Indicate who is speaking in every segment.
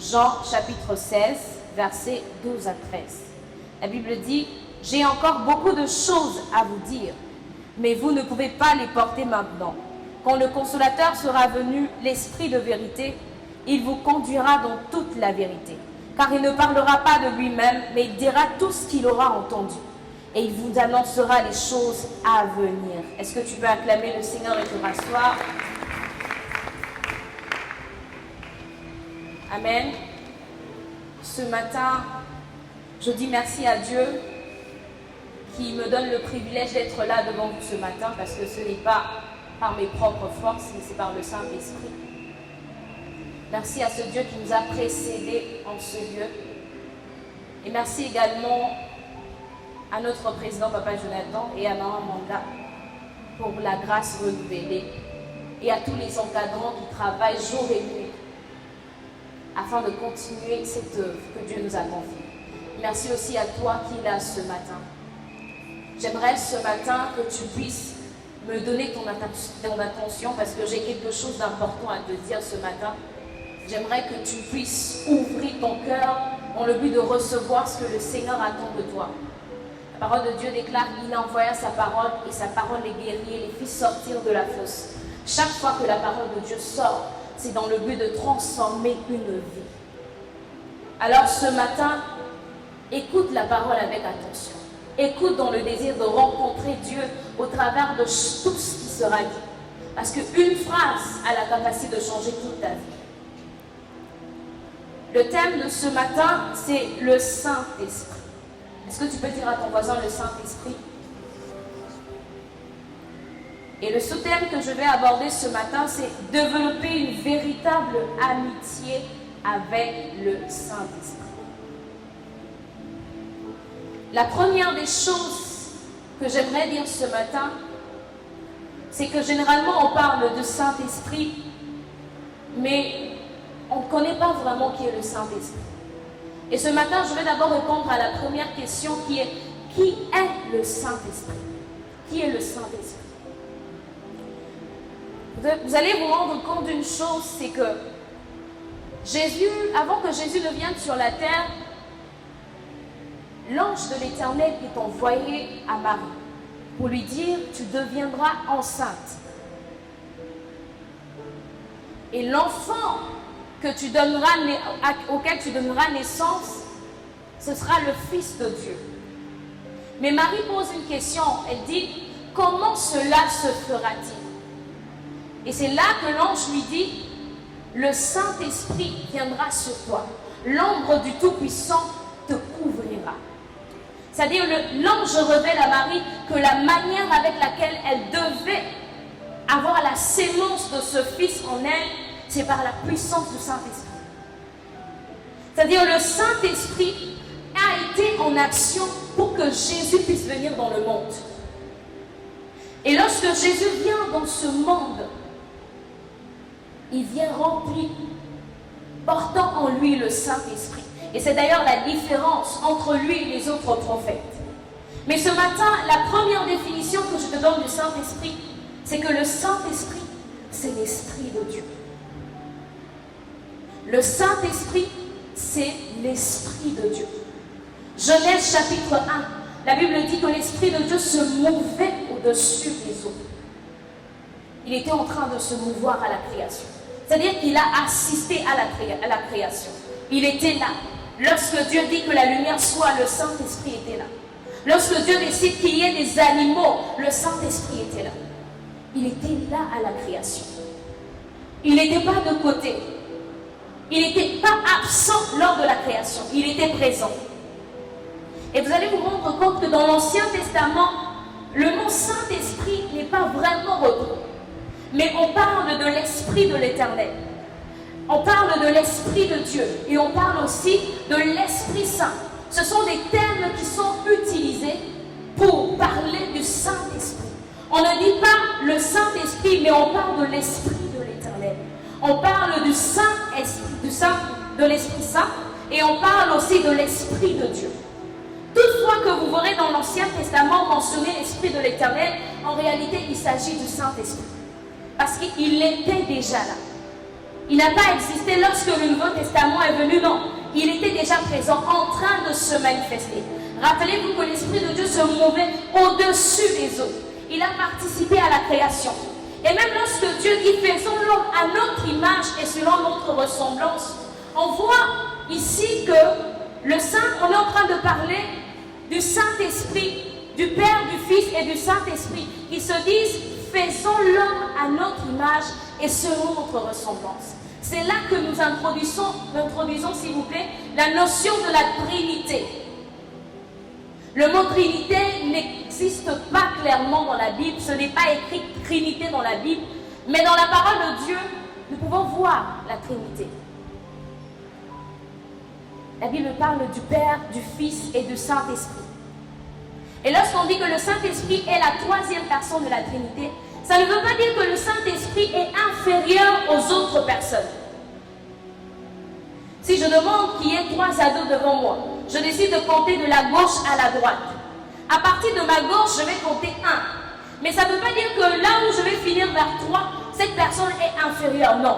Speaker 1: Jean chapitre 16, versets 12 à 13. La Bible dit « J'ai encore beaucoup de choses à vous dire, mais vous ne pouvez pas les porter maintenant. Quand le Consolateur sera venu, l'Esprit de vérité, il vous conduira dans toute la vérité. Car il ne parlera pas de lui-même, mais il dira tout ce qu'il aura entendu. Et il vous annoncera les choses à venir. » Est-ce que tu peux acclamer le Seigneur et te rasseoir? Amen. Ce matin, je dis merci à Dieu qui me donne le privilège d'être là devant vous ce matin, parce que ce n'est pas par mes propres forces, mais c'est par le Saint-Esprit. Merci à ce Dieu qui nous a précédés en ce lieu. Et merci également à notre président, Papa Jonathan, et à Maman Manda pour la grâce renouvelée. Et à tous les encadrants qui travaillent jour et nuit afin de continuer cette œuvre que Dieu nous a confiée. Merci aussi à toi qui es là ce matin. J'aimerais ce matin que tu puisses me donner ton attention, parce que j'ai quelque chose d'important à te dire ce matin. J'aimerais que tu puisses ouvrir ton cœur dans le but de recevoir ce que le Seigneur attend de toi. La parole de Dieu déclare qu'il a envoyé sa parole, et sa parole les guérit et les fit sortir de la fosse. Chaque fois que la parole de Dieu sort, c'est dans le but de transformer une vie. Alors ce matin, écoute la parole avec attention. Écoute dans le désir de rencontrer Dieu au travers de tout ce qui sera dit. Parce qu'une phrase a la capacité de changer toute ta vie. Le thème de ce matin, c'est le Saint-Esprit. Est-ce que tu peux dire à ton voisin le Saint-Esprit? Et le sous-thème que je vais aborder ce matin, c'est développer une véritable amitié avec le Saint-Esprit. La première des choses que j'aimerais dire ce matin, c'est que généralement on parle de Saint-Esprit, mais on ne connaît pas vraiment qui est le Saint-Esprit. Et ce matin, je vais d'abord répondre à la première question qui est le Saint-Esprit? Qui est le Saint-Esprit? Vous allez vous rendre compte d'une chose, c'est que Jésus, avant que Jésus ne vienne sur la terre, l'ange de l'Éternel est envoyé à Marie pour lui dire « Tu deviendras enceinte. Et l'enfant auquel tu donneras naissance, ce sera le Fils de Dieu. » Mais Marie pose une question, elle dit « Comment cela se fera-t-il » Et c'est là que l'ange lui dit « Le Saint-Esprit viendra sur toi. L'ombre du Tout-Puissant te couvrira. » C'est-à-dire l'ange révèle à Marie que la manière avec laquelle elle devait avoir la sémence de ce fils en elle, c'est par la puissance du Saint-Esprit. C'est-à-dire le Saint-Esprit a été en action pour que Jésus puisse venir dans le monde. Et lorsque Jésus vient dans ce monde, il vient rempli, portant en lui le Saint-Esprit. Et c'est d'ailleurs la différence entre lui et les autres prophètes. Mais ce matin, la première définition que je te donne du Saint-Esprit, c'est que le Saint-Esprit, c'est l'Esprit de Dieu. Le Saint-Esprit, c'est l'Esprit de Dieu. Genèse chapitre 1, la Bible dit que l'Esprit de Dieu se mouvait au-dessus des eaux. Il était en train de se mouvoir à la création. C'est-à-dire qu'il a assisté à la création. Il était là. Lorsque Dieu dit que la lumière soit, le Saint-Esprit était là. Lorsque Dieu décide qu'il y ait des animaux, le Saint-Esprit était là. Il était là à la création. Il n'était pas de côté. Il n'était pas absent lors de la création. Il était présent. Et vous allez vous rendre compte que dans l'Ancien Testament, le mot Saint-Esprit n'est pas vraiment repris. Mais on parle de l'Esprit de l'Éternel. On parle de l'Esprit de Dieu. Et on parle aussi de l'Esprit Saint. Ce sont des termes qui sont utilisés pour parler du Saint-Esprit. On ne dit pas le Saint-Esprit, mais on parle de l'Esprit de l'Éternel. On parle du Saint-Esprit, de l'Esprit Saint, et on parle aussi de l'Esprit de Dieu. Toutefois que vous verrez dans l'Ancien Testament mentionner l'Esprit de l'Éternel, en réalité il s'agit du Saint-Esprit. Parce qu'il était déjà là. Il n'a pas existé lorsque le Nouveau Testament est venu, non. Il était déjà présent, en train de se manifester. Rappelez-vous que l'Esprit de Dieu se mouvait au-dessus des eaux. Il a participé à la création. Et même lorsque Dieu dit « faisons l'homme à notre image et selon notre ressemblance », on voit ici que le Saint, on est en train de parler du Saint-Esprit, du Père, du Fils et du Saint-Esprit, qui se disent « faisons l'homme à notre image et selon notre ressemblance ». C'est là que nous introduisons, s'il vous plaît, la notion de la Trinité. Le mot Trinité n'existe pas clairement dans la Bible, ce n'est pas écrit Trinité dans la Bible, mais dans la parole de Dieu, nous pouvons voir la Trinité. La Bible parle du Père, du Fils et du Saint-Esprit. Et lorsqu'on dit que le Saint-Esprit est la troisième personne de la Trinité, ça ne veut pas dire que le Saint-Esprit est inférieur aux autres personnes. Si je demande qu'il y ait 3 ados devant moi, je décide de compter de la gauche à la droite. À partir de ma gauche, je vais compter 1. Mais ça ne veut pas dire que là où je vais finir vers 3, cette personne est inférieure. Non.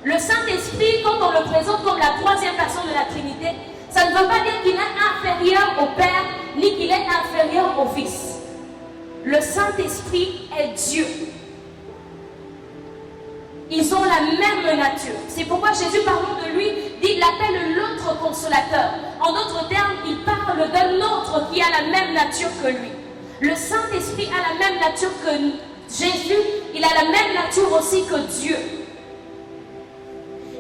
Speaker 1: Le Saint-Esprit, quand on le présente comme la troisième personne de la Trinité, ça ne veut pas dire qu'il est inférieur au Père, ni qu'il est inférieur au Fils. Le Saint-Esprit est Dieu. Ils ont la même nature. C'est pourquoi Jésus, parlant de lui, dit, il appelle l'autre consolateur. En d'autres termes, il parle d'un autre qui a la même nature que lui. Le Saint-Esprit a la même nature que Jésus. Il a la même nature aussi que Dieu.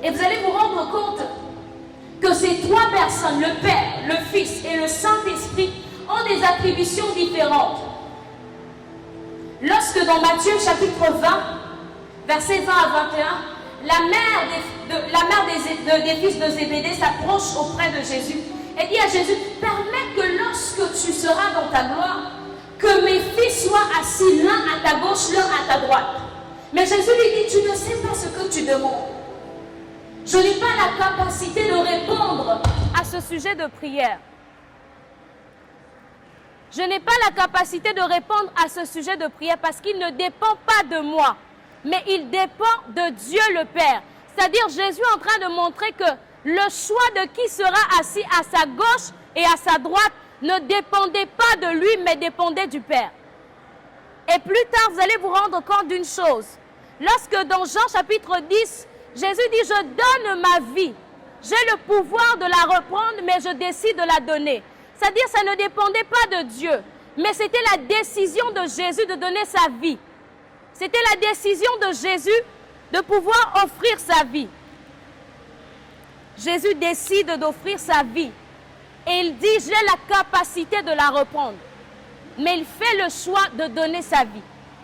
Speaker 1: Et vous allez vous rendre compte que ces 3 personnes, le Père, le Fils et le Saint-Esprit, ont des attributions différentes. Lorsque dans Matthieu chapitre 20, versets 20 à 21, la mère des fils de Zébédée s'approche auprès de Jésus et dit à Jésus, permets que lorsque tu seras dans ta gloire, que mes fils soient assis l'un à ta gauche, l'un à ta droite. Mais Jésus lui dit, tu ne sais pas ce que tu demandes. Je n'ai pas la capacité de répondre à ce sujet de prière. Je n'ai pas la capacité de répondre à ce sujet de prière parce qu'il ne dépend pas de moi, mais il dépend de Dieu le Père. C'est-à-dire Jésus est en train de montrer que le choix de qui sera assis à sa gauche et à sa droite ne dépendait pas de lui, mais dépendait du Père. Et plus tard, vous allez vous rendre compte d'une chose. Lorsque dans Jean chapitre 10, Jésus dit, je donne ma vie. J'ai le pouvoir de la reprendre, mais je décide de la donner. C'est-à-dire ça ne dépendait pas de Dieu, mais c'était la décision de Jésus de donner sa vie. C'était la décision de Jésus de pouvoir offrir sa vie. Jésus décide d'offrir sa vie. Et il dit, j'ai la capacité de la reprendre. Mais il fait le choix de donner sa vie.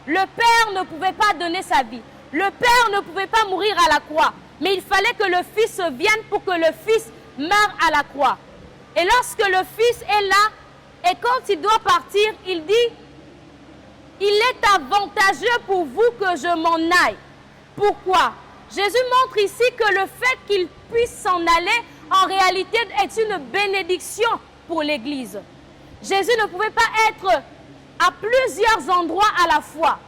Speaker 1: Le Père ne pouvait pas donner sa vie. Le Père ne pouvait pas mourir à la croix. Mais il fallait que le Fils vienne pour que le Fils meure à la croix. Et lorsque le Fils est là, et quand il doit partir, il dit, il est avantageux pour vous que je m'en aille. Pourquoi? Jésus montre ici que le fait qu'il puisse s'en aller, en réalité, est une bénédiction pour l'Église. Jésus ne pouvait pas être à plusieurs endroits à la fois.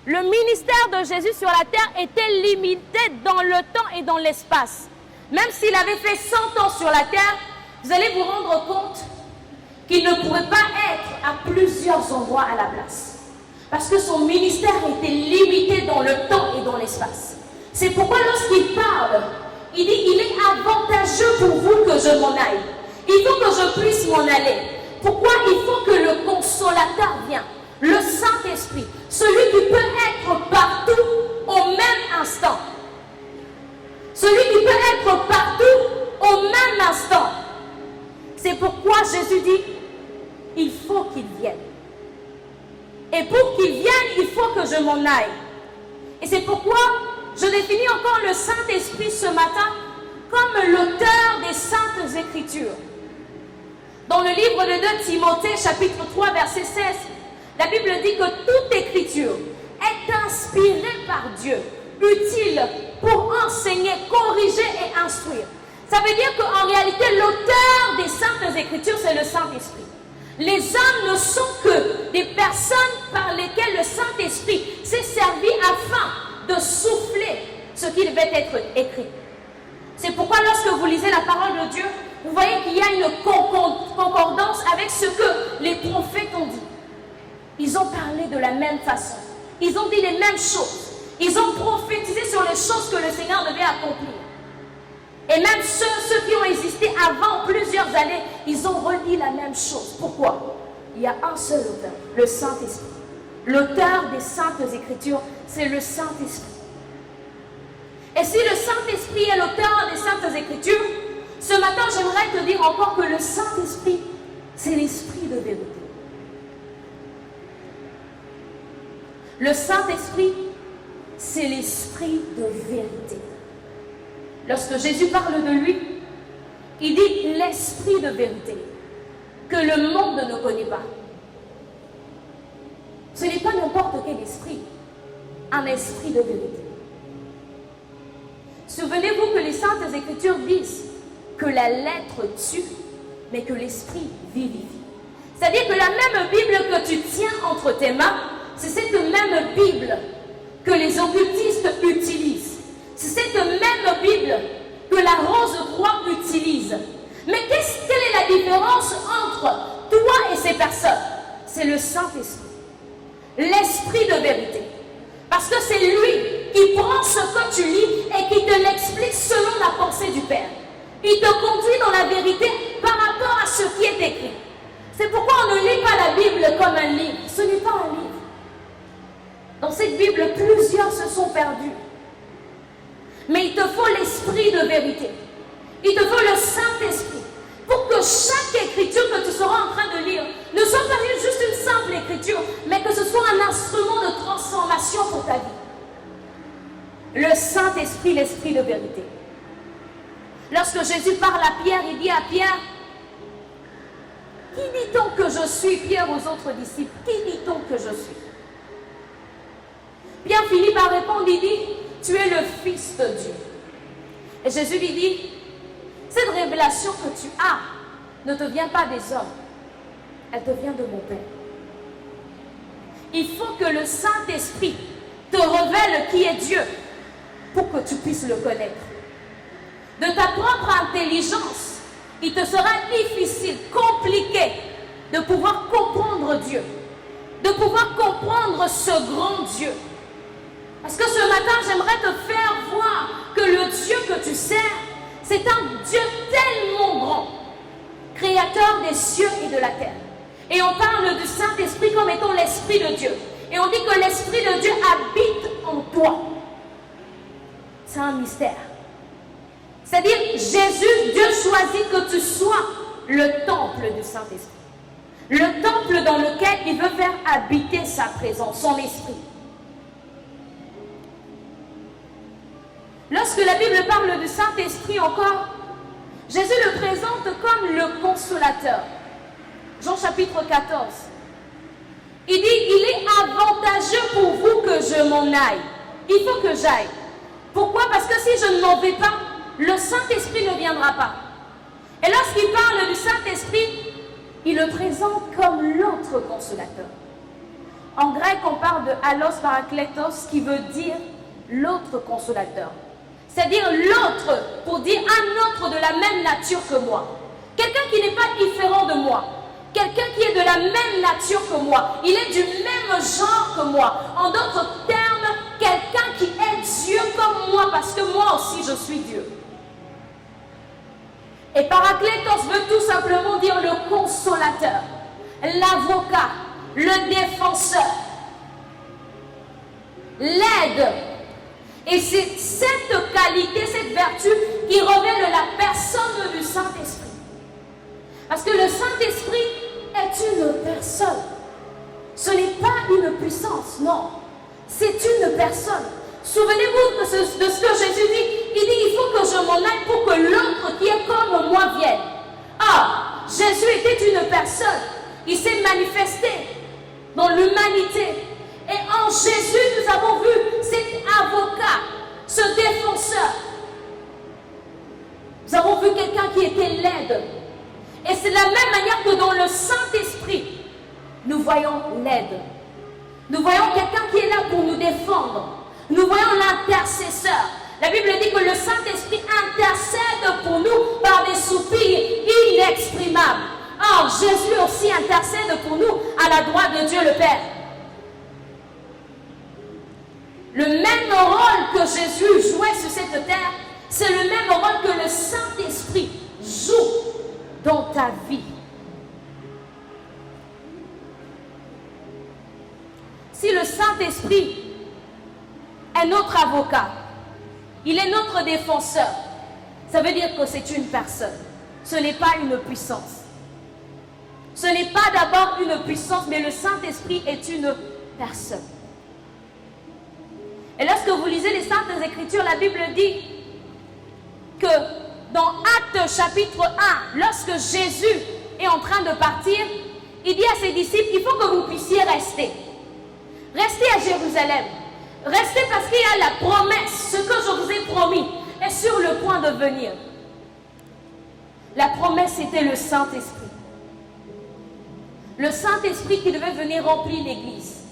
Speaker 1: Le ministère de Jésus sur la terre était limité dans le temps et dans l'espace. Même s'il avait fait 100 ans sur la terre, vous allez vous rendre compte qu'il ne pouvait pas être à plusieurs endroits à la place. Parce que son ministère était limité dans le temps et dans l'espace. C'est pourquoi lorsqu'il parle, il dit, il est avantageux pour vous que je m'en aille. Il faut que je puisse m'en aller. Pourquoi? Il faut que le consolateur vienne, le Saint-Esprit, celui qui peut être partout au même instant. Celui qui peut être partout au même instant. C'est pourquoi Jésus dit, il faut qu'il vienne. Et pour qu'il vienne, il faut que je m'en aille. Et c'est pourquoi je définis encore le Saint-Esprit ce matin comme l'auteur des Saintes Écritures. Dans le livre de 2 Timothée, chapitre 3, verset 16, la Bible dit que toute écriture est inspirée par Dieu, utile pour enseigner, corriger et instruire. Ça veut dire qu'en réalité, l'auteur des Saintes Écritures, c'est le Saint-Esprit. Les hommes ne sont que des personnes par lesquelles le Saint-Esprit s'est servi afin de souffler ce qui devait être écrit. C'est pourquoi lorsque vous lisez la parole de Dieu, vous voyez qu'il y a une concordance avec ce que les prophètes ont dit. Ils ont parlé de la même façon. Ils ont dit les mêmes choses. Ils ont prophétisé sur les choses que le Seigneur devait accomplir. Et même ceux qui ont existé avant plusieurs années, ils ont redit la même chose. Pourquoi? Il y a un seul auteur, le Saint-Esprit. L'auteur des Saintes Écritures, c'est le Saint-Esprit. Et si le Saint-Esprit est l'auteur des Saintes Écritures, ce matin, j'aimerais te dire encore que le Saint-Esprit, c'est l'Esprit de vérité. Le Saint-Esprit, c'est l'Esprit de vérité. Lorsque Jésus parle de lui, il dit l'Esprit de vérité, que le monde ne connaît pas. Ce n'est pas n'importe quel esprit, un esprit de vérité. Souvenez-vous que les Saintes Écritures disent que la lettre tue, mais que l'esprit vivifie. C'est-à-dire que la même Bible que tu tiens entre tes mains, c'est cette même Bible que les occultistes utilisent. C'est cette même Bible que la Rose-Croix utilise. Mais quelle est la différence entre toi et ces personnes? C'est le Saint-Esprit, l'Esprit de vérité. Parce que c'est lui qui prend ce que tu lis et qui te l'explique selon la pensée du Père. Il te conduit dans la vérité par rapport à ce qui est écrit. C'est pourquoi on ne lit pas la Bible comme un livre. Ce n'est pas un livre. Dans cette Bible, plusieurs se sont perdus. Mais il te faut l'Esprit de vérité. Il te faut le Saint-Esprit pour que chaque écriture que tu seras en train de lire ne soit pas juste une simple écriture, mais que ce soit un instrument de transformation pour ta vie. Le Saint-Esprit, l'Esprit de vérité. Lorsque Jésus parle à Pierre, il dit à Pierre, « Qui dit-on que je suis ?» Pierre aux autres disciples, « Qui dit-on que je suis ?» Pierre finit par répondre, il dit, « Tu es le Fils de Dieu. » Et Jésus lui dit, « Cette révélation que tu as ne te vient pas des hommes, elle te vient de mon Père. » Il faut que le Saint-Esprit te révèle qui est Dieu pour que tu puisses le connaître. De ta propre intelligence, il te sera difficile, compliqué de pouvoir comprendre Dieu, de pouvoir comprendre ce grand Dieu. Parce que ce matin, j'aimerais te faire voir que le Dieu que tu sers, c'est un Dieu tellement grand, créateur des cieux et de la terre. Et on parle du Saint-Esprit comme étant l'Esprit de Dieu. Et on dit que l'Esprit de Dieu habite en toi. C'est un mystère. C'est-à-dire, Jésus, Dieu choisit que tu sois le temple du Saint-Esprit. Le temple dans lequel il veut faire habiter sa présence, son esprit. Lorsque la Bible parle du Saint-Esprit encore, Jésus le présente comme le consolateur. Jean chapitre 14. Il dit, il est avantageux pour vous que je m'en aille. Il faut que j'aille. Pourquoi? Parce que si je ne m'en vais pas, le Saint-Esprit ne viendra pas. Et lorsqu'il parle du Saint-Esprit, il le présente comme l'autre consolateur. En grec, on parle de allos parakletos, qui veut dire l'autre consolateur. C'est-à-dire l'autre, pour dire un autre de la même nature que moi. Quelqu'un qui n'est pas différent de moi. Quelqu'un qui est de la même nature que moi. Il est du même genre que moi. En d'autres termes, quelqu'un qui est Dieu comme moi, parce que moi aussi je suis Dieu. Et parakletos veut tout simplement dire le consolateur, l'avocat, le défenseur, l'aide. Et c'est cette qualité, cette vertu qui révèle la personne du Saint-Esprit. Parce que le Saint-Esprit est une personne. Ce n'est pas une puissance, non. C'est une personne. Souvenez-vous de ce que Jésus dit. Il dit, il faut que je m'en aille pour que l'autre qui est comme moi vienne. Ah, Jésus était une personne. Il s'est manifesté dans l'humanité. Et en Jésus, nous avons vu cet avocat, ce défenseur. Nous avons vu quelqu'un qui était l'aide. Et c'est de la même manière que dans le Saint-Esprit, nous voyons l'aide. Nous voyons quelqu'un qui est là pour nous défendre. Nous voyons l'intercesseur. La Bible dit que le Saint-Esprit intercède pour nous par des soupirs inexprimables. Or, Jésus aussi intercède pour nous à la droite de Dieu le Père. Le même rôle que Jésus jouait sur cette terre, c'est le même rôle que le Saint-Esprit joue dans ta vie. Si le Saint-Esprit est notre avocat, il est notre défenseur, ça veut dire que c'est une personne. Ce n'est pas une puissance. Ce n'est pas d'abord une puissance, mais le Saint-Esprit est une personne. Et lorsque vous lisez les Saintes Écritures, la Bible dit que dans Actes chapitre 1, lorsque Jésus est en train de partir, il dit à ses disciples, il faut que vous puissiez rester. Restez à Jérusalem. Restez parce qu'il y a la promesse, ce que je vous ai promis est sur le point de venir. La promesse était le Saint-Esprit. Le Saint-Esprit qui devait venir remplir l'Église.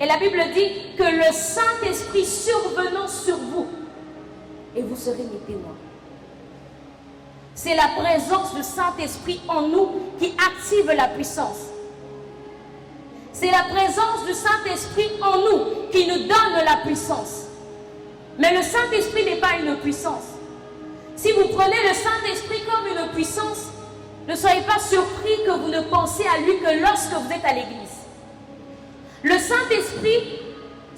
Speaker 1: Et la Bible dit que le Saint-Esprit survenant sur vous, et vous serez mes témoins. C'est la présence du Saint-Esprit en nous qui active la puissance. C'est la présence du Saint-Esprit en nous qui nous donne la puissance. Mais le Saint-Esprit n'est pas une puissance. Si vous prenez le Saint-Esprit comme une puissance, ne soyez pas surpris que vous ne pensez à lui que lorsque vous êtes à l'église. Le Saint-Esprit,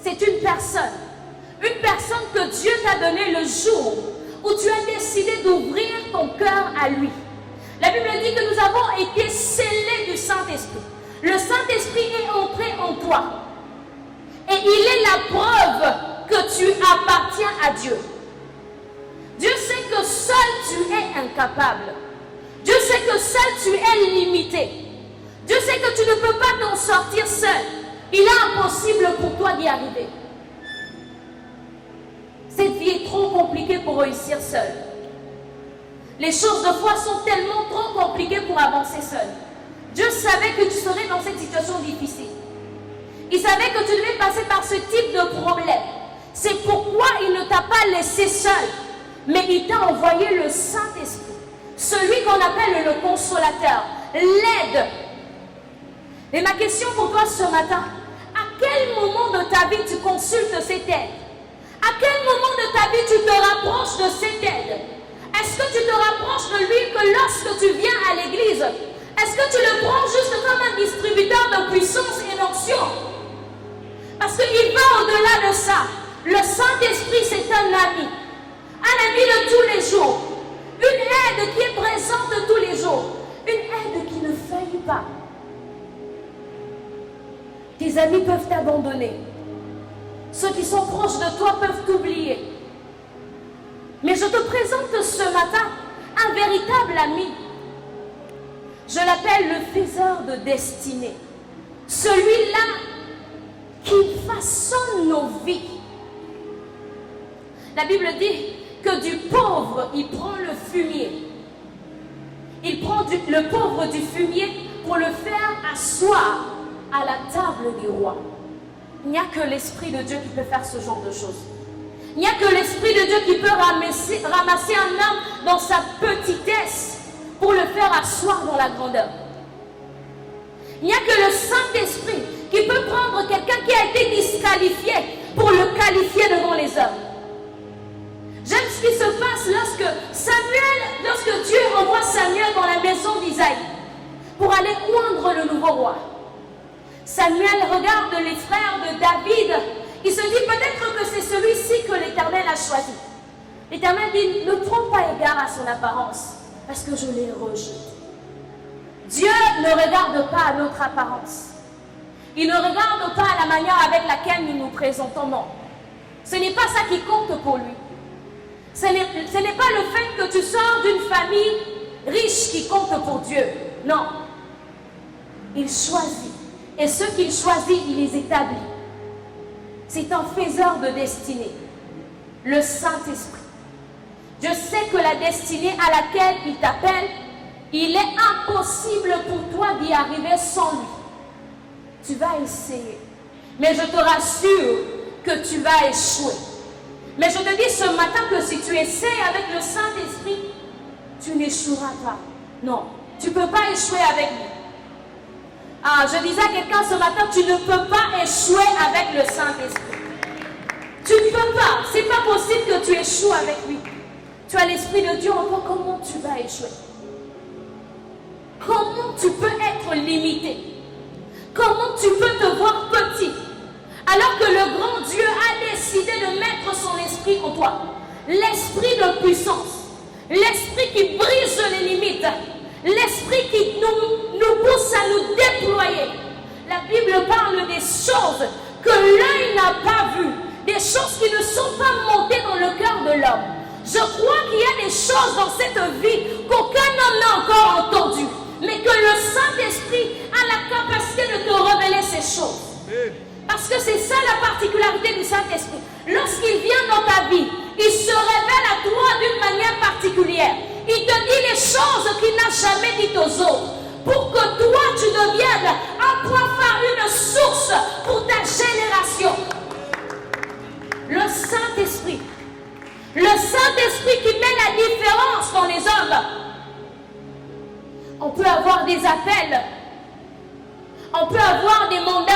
Speaker 1: c'est une personne. Une personne que Dieu t'a donnée le jour où tu as décidé d'ouvrir ton cœur à lui. La Bible dit que nous avons été scellés du Saint-Esprit. Le Saint-Esprit est entré en toi. Et il est la preuve que tu appartiens à Dieu. Dieu sait que seul tu es incapable. Dieu sait que seul tu es limité. Dieu sait que tu ne peux pas t'en sortir seul. Il est impossible pour toi d'y arriver. Cette vie est trop compliquée pour réussir seul. Les choses de foi sont tellement trop compliquées pour avancer seul. Dieu savait que tu serais dans cette situation difficile. Il savait que tu devais passer par ce type de problème. C'est pourquoi il ne t'a pas laissé seul, mais il t'a envoyé le Saint-Esprit, celui qu'on appelle le consolateur, l'aide. Et ma question pour toi ce matin, à quel moment de ta vie tu consultes cette aide? À quel moment de ta vie tu te rapproches de cette aide? Est-ce que tu te rapproches de lui que lorsque tu viens à l'église? Est-ce que tu le prends juste comme un distributeur de puissance et d'onction? Parce qu'il va au-delà de ça. Le Saint-Esprit, c'est un ami de tous les jours. Une aide qui est présente tous les jours. Une aide qui ne faillit pas. Tes amis peuvent t'abandonner. Ceux qui sont proches de toi peuvent t'oublier. Mais je te présente ce matin un véritable ami. Je l'appelle le faiseur de destinée. Celui-là qui façonne nos vies. La Bible dit que du pauvre, il prend le fumier. Il prend le pauvre du fumier pour le faire asseoir à la table du roi. Il n'y a que l'Esprit de Dieu qui peut faire ce genre de choses. Il n'y a que l'Esprit de Dieu qui peut ramasser un homme dans sa petitesse pour le faire asseoir dans la grandeur. Il n'y a que le Saint-Esprit qui peut prendre quelqu'un qui a été disqualifié pour le qualifier devant les hommes. J'aime ce qui se passe lorsque Dieu envoie Samuel dans la maison d'Isaïe pour aller oindre le nouveau roi. Samuel regarde les frères de David. Il se dit peut-être que c'est celui-ci que l'Éternel a choisi. L'Éternel dit, ne prends pas égard à son apparence, parce que je l'ai rejeté. Dieu ne regarde pas à notre apparence. Il ne regarde pas à la manière avec laquelle nous nous présentons, non. Ce n'est pas ça qui compte pour lui. Ce n'est pas le fait que tu sors d'une famille riche qui compte pour Dieu. Non. Il choisit. Et ceux qu'il choisit, il les établit. C'est un faiseur de destinée. Le Saint-Esprit. Dieu sait que la destinée à laquelle il t'appelle, il est impossible pour toi d'y arriver sans lui. Tu vas essayer. Mais je te rassure que tu vas échouer. Mais je te dis ce matin que si tu essaies avec le Saint-Esprit, tu n'échoueras pas. Non, tu ne peux pas échouer avec lui. Ah, je disais à quelqu'un ce matin, tu ne peux pas échouer avec le Saint-Esprit. Tu ne peux pas. Ce n'est pas possible que tu échoues avec lui. Tu as l'Esprit de Dieu en toi, comment tu vas échouer? Comment tu peux être limité? Comment tu peux te voir petit? Alors que le grand Dieu a décidé de mettre son esprit en toi. L'esprit de puissance. L'esprit qui brise les limites. L'esprit qui nous pousse à nous déployer. La Bible parle des choses que l'œil n'a pas vues. Des choses qui ne sont pas montées dans le cœur de l'homme. Je crois qu'il y a des choses dans cette vie qu'aucun homme n'a encore entendues. Mais que le Saint-Esprit a la capacité de te révéler ces choses. Parce que c'est ça la particularité du Saint-Esprit. Lorsqu'il vient dans ta vie, il se révèle à toi d'une manière particulière. Il te dit les choses qu'il n'a jamais dites aux autres. Pour que toi, tu deviennes un point phare, une source pour ta génération. Le Saint-Esprit. Le Saint-Esprit qui met la différence dans les hommes. On peut avoir des appels. On peut avoir des mandats.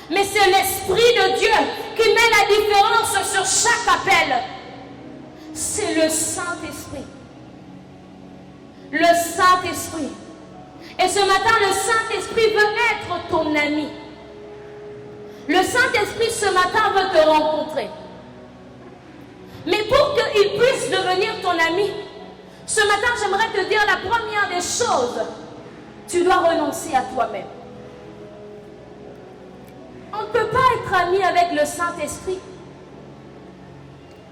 Speaker 1: Mais c'est l'Esprit de Dieu qui met la différence sur chaque appel. C'est le Saint-Esprit. Le Saint-Esprit. Et ce matin, le Saint-Esprit veut être ton ami. Le Saint-Esprit, ce matin, veut te rencontrer. Mais pour qu'il puisse devenir ton ami, ce matin, j'aimerais te dire la première des choses. Tu dois renoncer à toi-même. On ne peut pas être ami avec le Saint-Esprit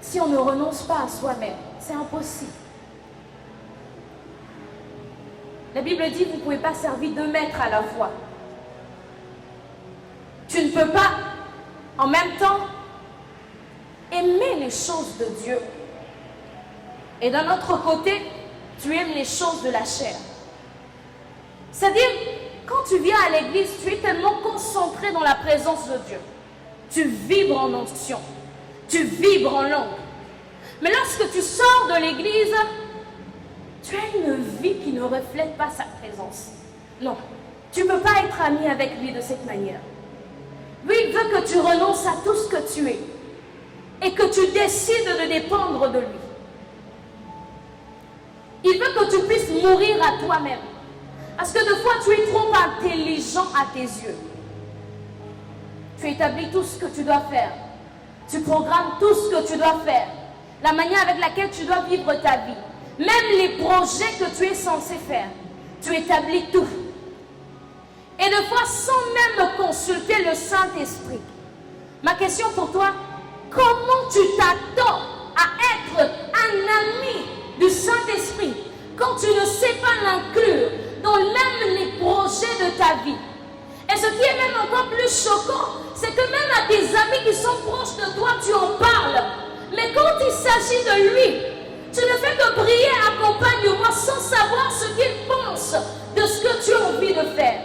Speaker 1: si on ne renonce pas à soi-même. C'est impossible. La Bible dit que vous ne pouvez pas servir 2 maîtres à la fois. Tu ne peux pas, en même temps, aimer les choses de Dieu. Et d'un autre côté, tu aimes les choses de la chair. C'est-à-dire, quand tu viens à l'église, tu es tellement concentré dans la présence de Dieu. Tu vibres en onction. Tu vibres en langue. Mais lorsque tu sors de l'église, tu as une vie qui ne reflète pas sa présence. Non, tu ne peux pas être ami avec lui de cette manière. Lui, il veut que tu renonces à tout ce que tu es et que tu décides de dépendre de lui. Il veut que tu puisses mourir à toi-même. Parce que des fois, tu es trop intelligent à tes yeux. Tu établis tout ce que tu dois faire. Tu programmes tout ce que tu dois faire. La manière avec laquelle tu dois vivre ta vie. Même les projets que tu es censé faire. Tu établis tout. Et des fois, sans même consulter le Saint-Esprit. Ma question pour toi, comment tu t'attends à être un ami du Saint-Esprit quand tu ne sais pas l'inclure dans même les projets de ta vie? Et ce qui est même encore plus choquant, c'est que même à tes amis qui sont proches de toi, tu en parles. Mais quand il s'agit de lui, tu ne fais que prier, accompagne-moi sans savoir ce qu'il pense de ce que tu as envie de faire.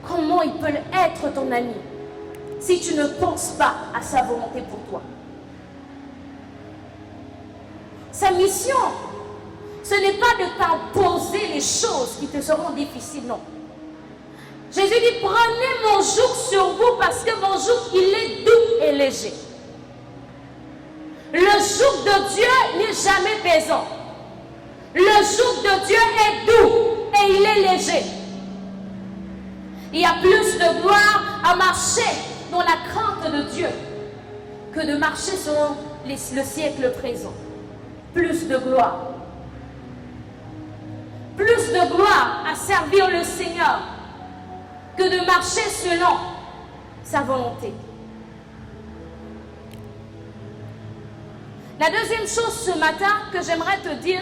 Speaker 1: Comment il peut être ton ami si tu ne penses pas à sa volonté pour toi? Sa mission, ce n'est pas de t'imposer les choses qui te seront difficiles, non. Jésus dit, prenez mon joug sur vous parce que mon joug, il est doux et léger. Le joug de Dieu n'est jamais pesant. Le joug de Dieu est doux et il est léger. Il y a plus de gloire à marcher dans la crainte de Dieu que de marcher selon le siècle présent. Plus de gloire. Plus de gloire à servir le Seigneur que de marcher selon sa volonté. La deuxième chose ce matin que j'aimerais te dire,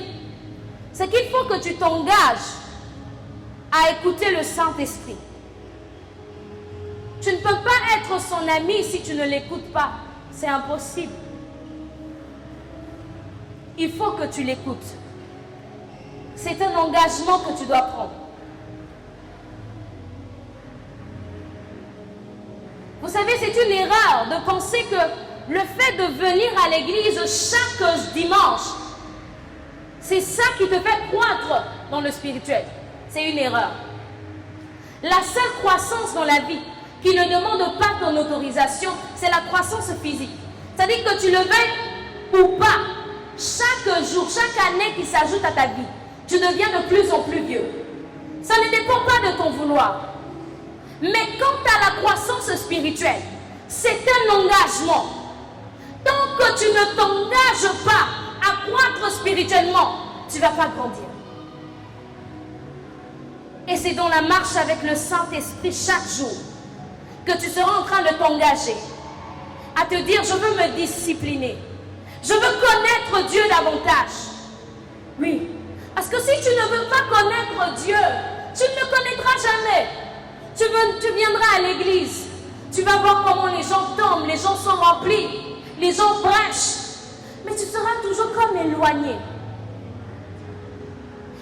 Speaker 1: c'est qu'il faut que tu t'engages à écouter le Saint-Esprit. Tu ne peux pas être son ami si tu ne l'écoutes pas. C'est impossible. Il faut que tu l'écoutes. C'est un engagement que tu dois prendre. Vous savez, c'est une erreur de penser que le fait de venir à l'église chaque dimanche, c'est ça qui te fait croître dans le spirituel. C'est une erreur. La seule croissance dans la vie qui ne demande pas ton autorisation, c'est la croissance physique. C'est-à-dire que tu le veuilles ou pas, chaque jour, chaque année qui s'ajoute à ta vie, tu deviens de plus en plus vieux. Ça ne dépend pas de ton vouloir. Mais quant à la croissance spirituelle, c'est un engagement. Tant que tu ne t'engages pas à croître spirituellement, tu ne vas pas grandir. Et c'est dans la marche avec le Saint-Esprit chaque jour que tu seras en train de t'engager à te dire, je veux me discipliner. Je veux connaître Dieu davantage. Oui. Parce que si tu ne veux pas connaître Dieu, tu ne le connaîtras jamais. Tu viendras à l'église. Tu vas voir comment les gens tombent, les gens sont remplis, les gens prêchent. Mais tu seras toujours comme éloigné.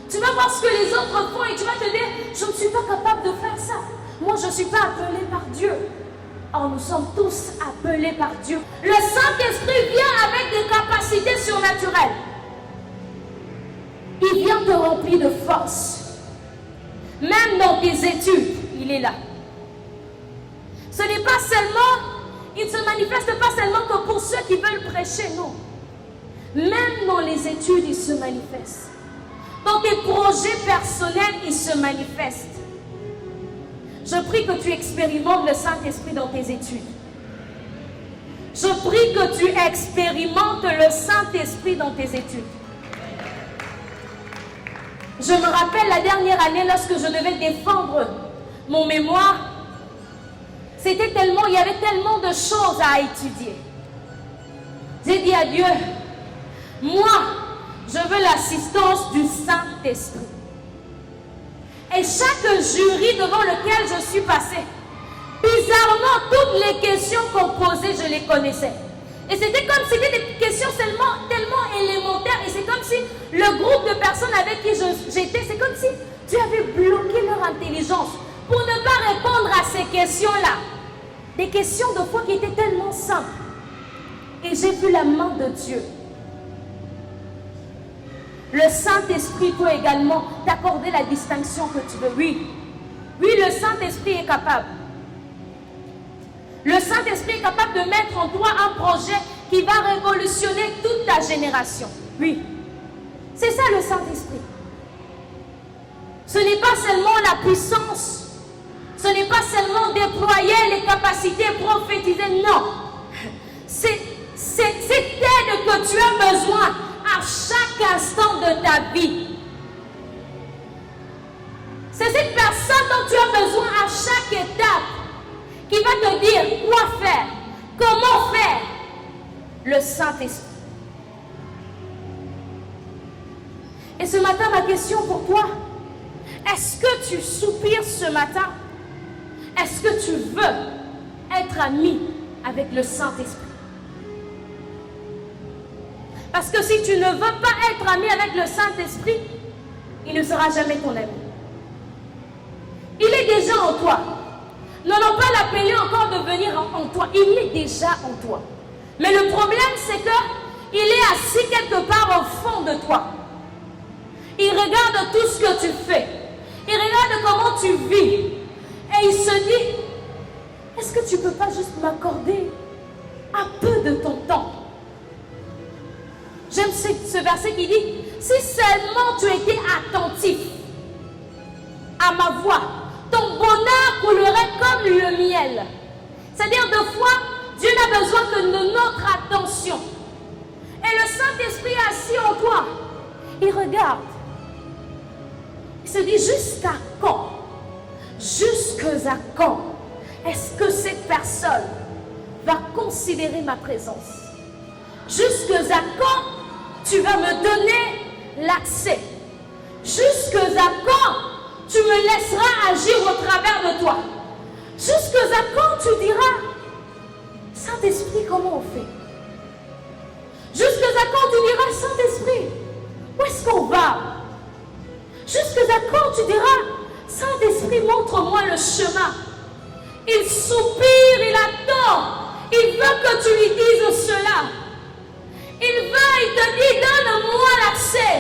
Speaker 1: Tu vas voir ce que les autres font et tu vas te dire, je ne suis pas capable de faire ça. Moi, je ne suis pas appelé par Dieu. Or, nous sommes tous appelés par Dieu. Le Saint-Esprit vient avec des capacités surnaturelles. Il vient te remplir de force. Même dans tes études, il est là. Ce n'est pas seulement, il ne se manifeste pas seulement que pour ceux qui veulent prêcher, non. Même dans les études, il se manifeste. Dans tes projets personnels, il se manifeste. Je prie que tu expérimentes le Saint-Esprit dans tes études. Je prie que tu expérimentes le Saint-Esprit dans tes études. Je me rappelle la dernière année lorsque je devais défendre mon mémoire. C'était tellement, il y avait tellement de choses à étudier. J'ai dit à Dieu, moi, je veux l'assistance du Saint-Esprit. Et chaque jury devant lequel je suis passée, bizarrement, toutes les questions qu'on posait, je les connaissais. Et c'était comme si c'était des questions tellement élémentaires. Et c'est comme si le groupe de personnes avec qui j'étais, c'est comme si Dieu avait bloqué leur intelligence pour ne pas répondre à ces questions-là. Des questions de foi qui étaient tellement simples. Et j'ai vu la main de Dieu. Le Saint-Esprit peut également t'accorder la distinction que tu veux. Oui, le Saint-Esprit est capable. Le Saint-Esprit est capable de mettre en toi un projet qui va révolutionner toute ta génération. Oui, c'est ça le Saint-Esprit. Ce n'est pas seulement la puissance. Ce n'est pas seulement déployer les capacités prophétisées. Non. C'est aide que tu as besoin à chaque instant de ta vie. C'est cette personne dont tu as besoin à chaque étape qui va te dire quoi faire, comment faire. Le Saint-Esprit. Et ce matin, ma question pour toi, est-ce que tu soupires ce matin? Est-ce que tu veux être ami avec le Saint-Esprit? Parce que si tu ne veux pas être ami avec le Saint-Esprit, il ne sera jamais ton ami. Il est déjà en toi. N'allons pas l'appeler encore de venir en toi. Il est déjà en toi. Mais le problème, c'est qu'il est assis quelque part au fond de toi. Il regarde tout ce que tu fais. Il regarde comment tu vis. Et il se dit, est-ce que tu ne peux pas juste m'accorder un peu de ton temps? J'aime ce verset qui dit, si seulement tu étais attentif à ma voix, ton bonheur coulerait comme le miel. C'est-à-dire, deux fois, Dieu n'a besoin que de notre attention. Et le Saint-Esprit est assis en toi. Il regarde. Il se dit, jusqu'à quand? Jusqu'à quand est-ce que cette personne va considérer ma présence? Jusqu'à quand tu vas me donner l'accès? Jusqu'à quand tu me laisseras agir au travers de toi? Jusqu'à quand tu diras, Saint-Esprit, comment on fait? Jusqu'à quand tu diras, Saint-Esprit, où est-ce qu'on va? Jusqu'à quand tu diras, Saint-Esprit, montre-moi le chemin. Il soupire, il attend. Il veut que tu lui dises cela. Il te dit, donne-moi l'accès.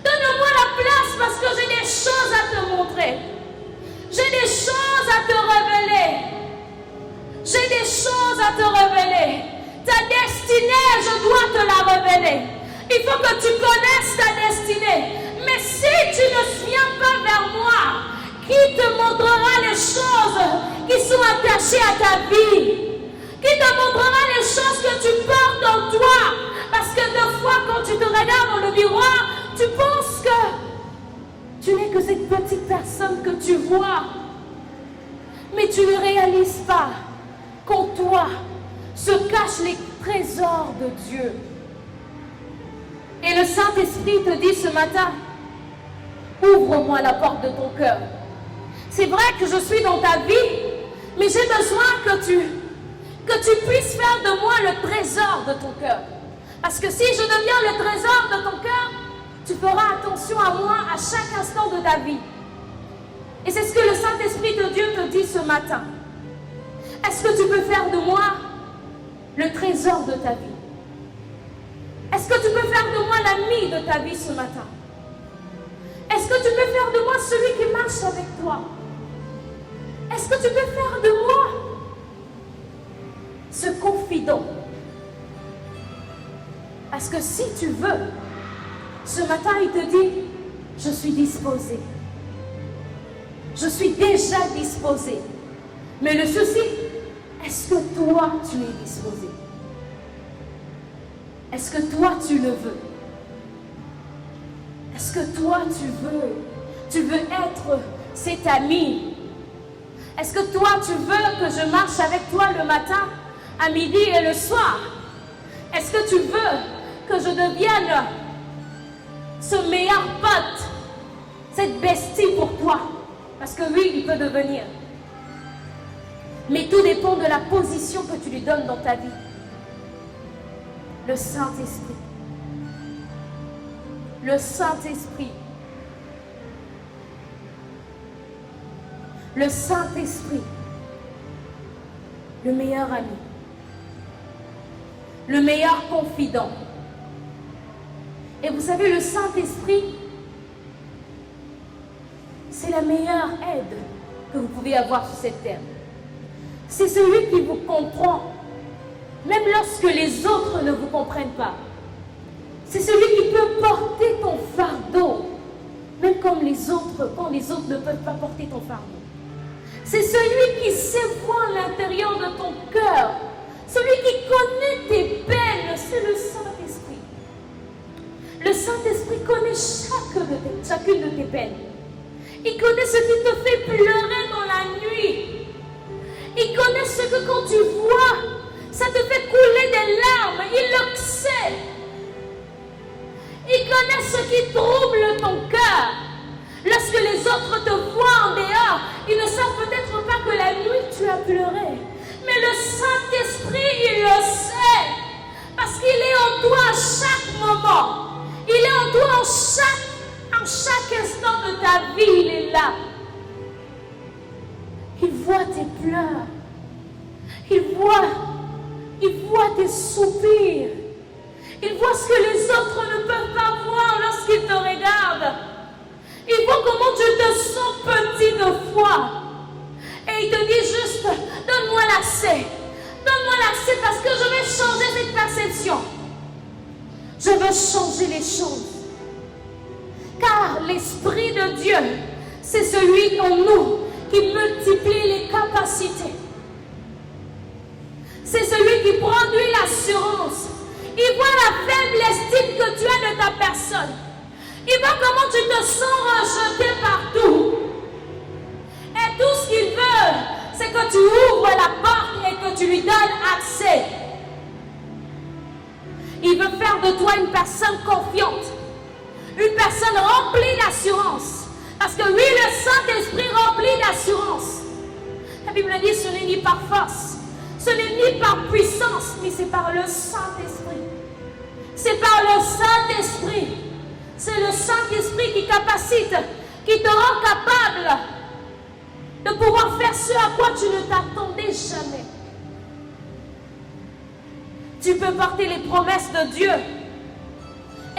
Speaker 1: Donne-moi la place parce que j'ai des choses à te montrer. J'ai des choses à te révéler. J'ai des choses à te révéler. Ta destinée, je dois te la révéler. Il faut que tu connaisses ta destinée. Mais si tu ne viens pas vers moi, qui te montrera les choses qui sont attachées à ta vie? Qui te montrera les choses que tu portes en toi? Parce que deux fois, quand tu te regardes dans le miroir, tu penses que tu n'es que cette petite personne que tu vois. Mais tu ne réalises pas qu'en toi se cachent les trésors de Dieu. Et le Saint-Esprit te dit ce matin, ouvre-moi la porte de ton cœur. C'est vrai que je suis dans ta vie, mais j'ai besoin que tu puisses faire de moi le trésor de ton cœur. Parce que si je deviens le trésor de ton cœur, tu feras attention à moi à chaque instant de ta vie. Et c'est ce que le Saint-Esprit de Dieu te dit ce matin. Est-ce que tu peux faire de moi le trésor de ta vie? Est-ce que tu peux faire de moi l'ami de ta vie ce matin? Est-ce que tu peux faire de moi celui qui marche avec toi? Est-ce que tu peux faire de moi ce confident? Parce que si tu veux, ce matin il te dit, je suis disposé. Je suis déjà disposé. Mais le souci, est-ce que toi tu es disposé? Est-ce que toi tu le veux? Est-ce que toi tu veux être cet ami? Est-ce que toi tu veux que je marche avec toi le matin, à midi et le soir? Est-ce que tu veux que je devienne ce meilleur pote, cette bestie pour toi? Parce que oui, il peut devenir. Mais tout dépend de la position que tu lui donnes dans ta vie. Le Saint-Esprit. Le Saint-Esprit. Le Saint-Esprit. Le meilleur ami. Le meilleur confident. Et vous savez, le Saint-Esprit, c'est la meilleure aide que vous pouvez avoir sur cette terre. C'est celui qui vous comprend, même lorsque les autres ne vous comprennent pas. C'est celui qui peut porter ton fardeau, même comme les autres, quand les autres ne peuvent pas porter ton fardeau. C'est celui qui sait voir l'intérieur de ton cœur, celui qui connaît tes peines, c'est le Saint-Esprit. Le Saint-Esprit connaît chacune de tes peines. Il connaît ce qui te fait pleurer dans la nuit. Il connaît ce que quand tu vois, ça te fait couler des larmes. Il le sait. Il connaît ce qui trouble ton cœur. Lorsque les autres te voient en dehors, ils ne savent peut-être pas que la nuit tu as pleuré. Mais le Saint-Esprit, il le sait. Parce qu'il est en toi à chaque moment. Il est en toi en chaque instant de ta vie, il est là. Il voit tes pleurs. Il voit tes soupirs. Il voit ce que les autres ne peuvent pas voir lorsqu'ils te regardent. Il voit comment tu te sens petit de foi. Et il te dit juste, donne-moi l'accès. Donne-moi l'accès parce que je vais changer cette perception. Je veux changer les choses. Car l'Esprit de Dieu, c'est celui en nous qui multiplie les capacités. C'est celui qui produit l'assurance. Il voit la faible estime que tu as de ta personne. Il voit comment tu te sens rejeté partout. Et tout ce qu'il veut, c'est que tu ouvres la porte et que tu lui donnes accès. Il veut faire de toi une personne confiante. Une personne remplie d'assurance. Parce que oui, le Saint-Esprit remplit d'assurance. La Bible dit, ce n'est ni par force, ce n'est ni par puissance, mais c'est par le Saint-Esprit. C'est par le Saint-Esprit. C'est le Saint-Esprit qui capacite, qui te rend capable de pouvoir faire ce à quoi tu ne t'attendais jamais. Tu peux porter les promesses de Dieu